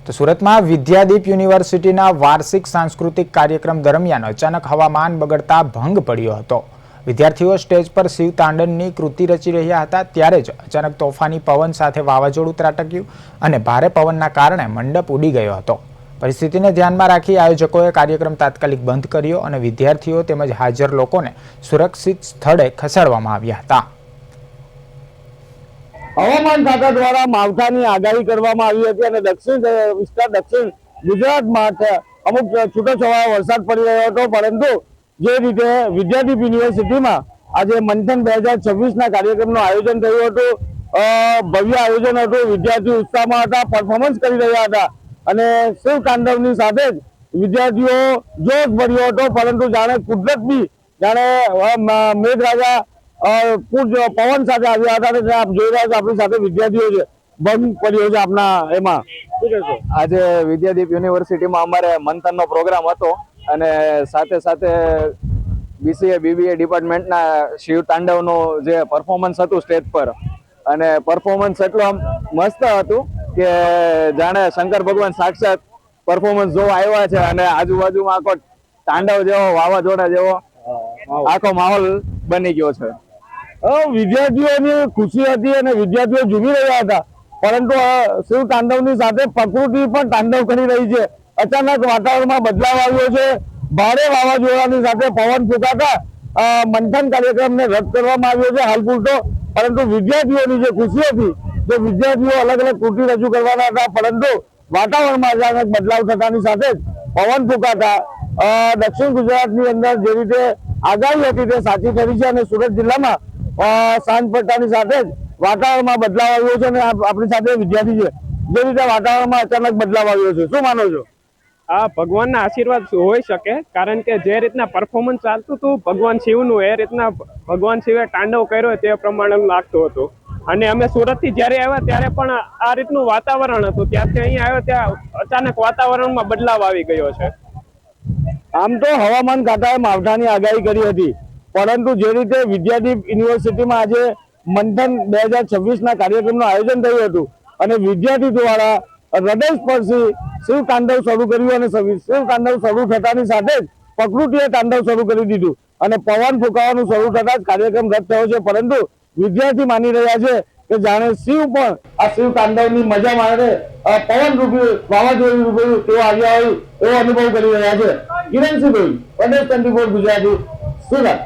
તો સુરતમાં વિદ્યાદીપ યુનિવર્સિટીના વાર્ષિક સાંસ્કૃતિક કાર્યક્રમ દરમિયાન અચાનક હવામાન બગડતા ભંગ પડ્યો હતો। વિદ્યાર્થીઓ સ્ટેજ પર શિવ તાંડવની કૃતિ રચી રહ્યા હતા ત્યારે જ અચાનક તોફાની પવન સાથે વાવાઝોડું ત્રાટક્યું અને ભારે પવનના કારણે મંડપ ઉડી ગયો હતો। પરિસ્થિતિને ધ્યાનમાં રાખી આયોજકોએ કાર્યક્રમ તાત્કાલિક બંધ કર્યો અને વિદ્યાર્થીઓ તેમજ હાજર લોકોને સુરક્ષિત સ્થળે ખસેડવામાં આવ્યા હતા। હવામાન ખાતા દ્વારા માવઠાની આગાહી કરવામાં આવી હતી અને દક્ષિણ ગુજરાતમાં અમુક છૂટોછવાયો વરસાદ પડી રહ્યો હતો, પરંતુ જે રીતે વિદ્યાદીપ યુનિવર્સિટીમાં આજે મંથન 2026ના કાર્યક્રમનું આયોજન થયું હતું। ભવ્ય આયોજન હતું, વિદ્યાર્થીઓ ઉત્સાહમાં હતા, પરફોર્મન્સ કરી રહ્યા હતા અને શિવ તાંડવની સાથે જ વિદ્યાર્થીઓ જોશ ભર્યો હતો, પરંતુ જાણે કુદરત બી જાણે મેઘરાજા પવન સાથે આવ્યા હતા। આપ જોઈ રહ્યા છો આપણી સાથે વિદ્યાર્થીઓ છે, ભંગ પડ્યો છે આપના એમાં શું કહેશો? આજે વિદ્યાદીપ યુનિવર્સિટીમાં અમારે મંથનનો પ્રોગ્રામ હતો અને સાથે સાથે BCA BBA ડિપાર્ટમેન્ટના શિવ તાંડવનું જે પરફોર્મન્સ હતું સ્ટેજ પર, અને પરફોર્મન્સ એટલું મસ્ત હતું કે જાણે શંકર ભગવાન સાક્ષાત પરફોર્મન્સ જોવા આવ્યા છે અને આજુબાજુમાં આખો તાંડવ જેવો, વાવાઝોડા જેવો આખો માહોલ બની ગયો છે। વિદ્યાર્થીઓની ખુશી હતી અને વિદ્યાર્થીઓ ઝૂમી રહ્યા હતા, પરંતુ શિવ તાંડવની સાથે પ્રકૃતિ પણ તાંડવ કરી રહી છે। અચાનક વાતાવરણમાં બદલાવ આવ્યો છે, ભારે વાવાઝોડાની સાથે પવન ફૂંકાતા મંથન કાર્યક્રમને રદ કરવામાં આવ્યો છે હાલ પૂરતો, પરંતુ વિદ્યાર્થીઓની જે ખુશી હતી, જે વિદ્યાર્થીઓ અલગ અલગ કૃતિ રજૂ કરવાના હતા, પરંતુ વાતાવરણમાં અચાનક બદલાવ થતાની સાથે જ પવન ફૂંકાતા દક્ષિણ ગુજરાતની અંદર જે રીતે આગાહી હતી તે સાચી થઈ છે અને સુરત જિલ્લામાં સાંજ પડતાની સાથે જ વાતાવરણમાં બદલાવ આવ્યો છે અને આપણી સાથે વિદ્યાર્થી છે, જે રીતે વાતાવરણમાં અચાનક બદલાવ આવ્યો છે, શું માનો છો? આ ભગવાનના આશીર્વાદ હોઈ શકે, કારણ કે જે રીતના પરફોર્મન્સ ચાલતું હતું ભગવાન શિવનું, એ રીતના ભગવાન શિવે તાંડવ કર્યો તે પ્રમાણે લાગતું હતું। અને અમે સુરતથી જ્યારે આવ્યા ત્યારે પણ આ રીતનું વાતાવરણ હતું, ત્યારથી અહીંયા આવ્યો ત્યાં અચાનક વાતાવરણમાં બદલાવ આવી ગયો છે। આમ તો હવામાન ખાતાએ માવઠાની આગાહી કરી હતી, પરંતુ જે રીતે વિદ્યાદીપ યુનિવર્સિટીમાં આજે મંથન 2026ના કાર્યક્રમનું આયોજન થયું હતું અને વિદ્યાર્થી દ્વારા હૃદયસ્પર્શી શિવ તાંડવ શરૂ કર્યું અને શિવ તાંડવ શરૂ થતાની સાથે જ પ્રકૃતિએ તાંડવ શરૂ કરી દીધું અને પવન ફૂંકાવાનું શરૂ થતા જ કાર્યક્રમ રદ થયો છે, પરંતુ વિદ્યાર્થી માની રહ્યા છે કે જાણે શિવ પણ આ શિવ તાંડવની મજા માણે પવન રૂપી વાવાઝોડું રૂપી તેઓ આવ્યા હોય એવો અનુભવ કરી રહ્યા છે। કિરણસિંહ, પ્રદેશ 24 ગુજરાતી, સુરત।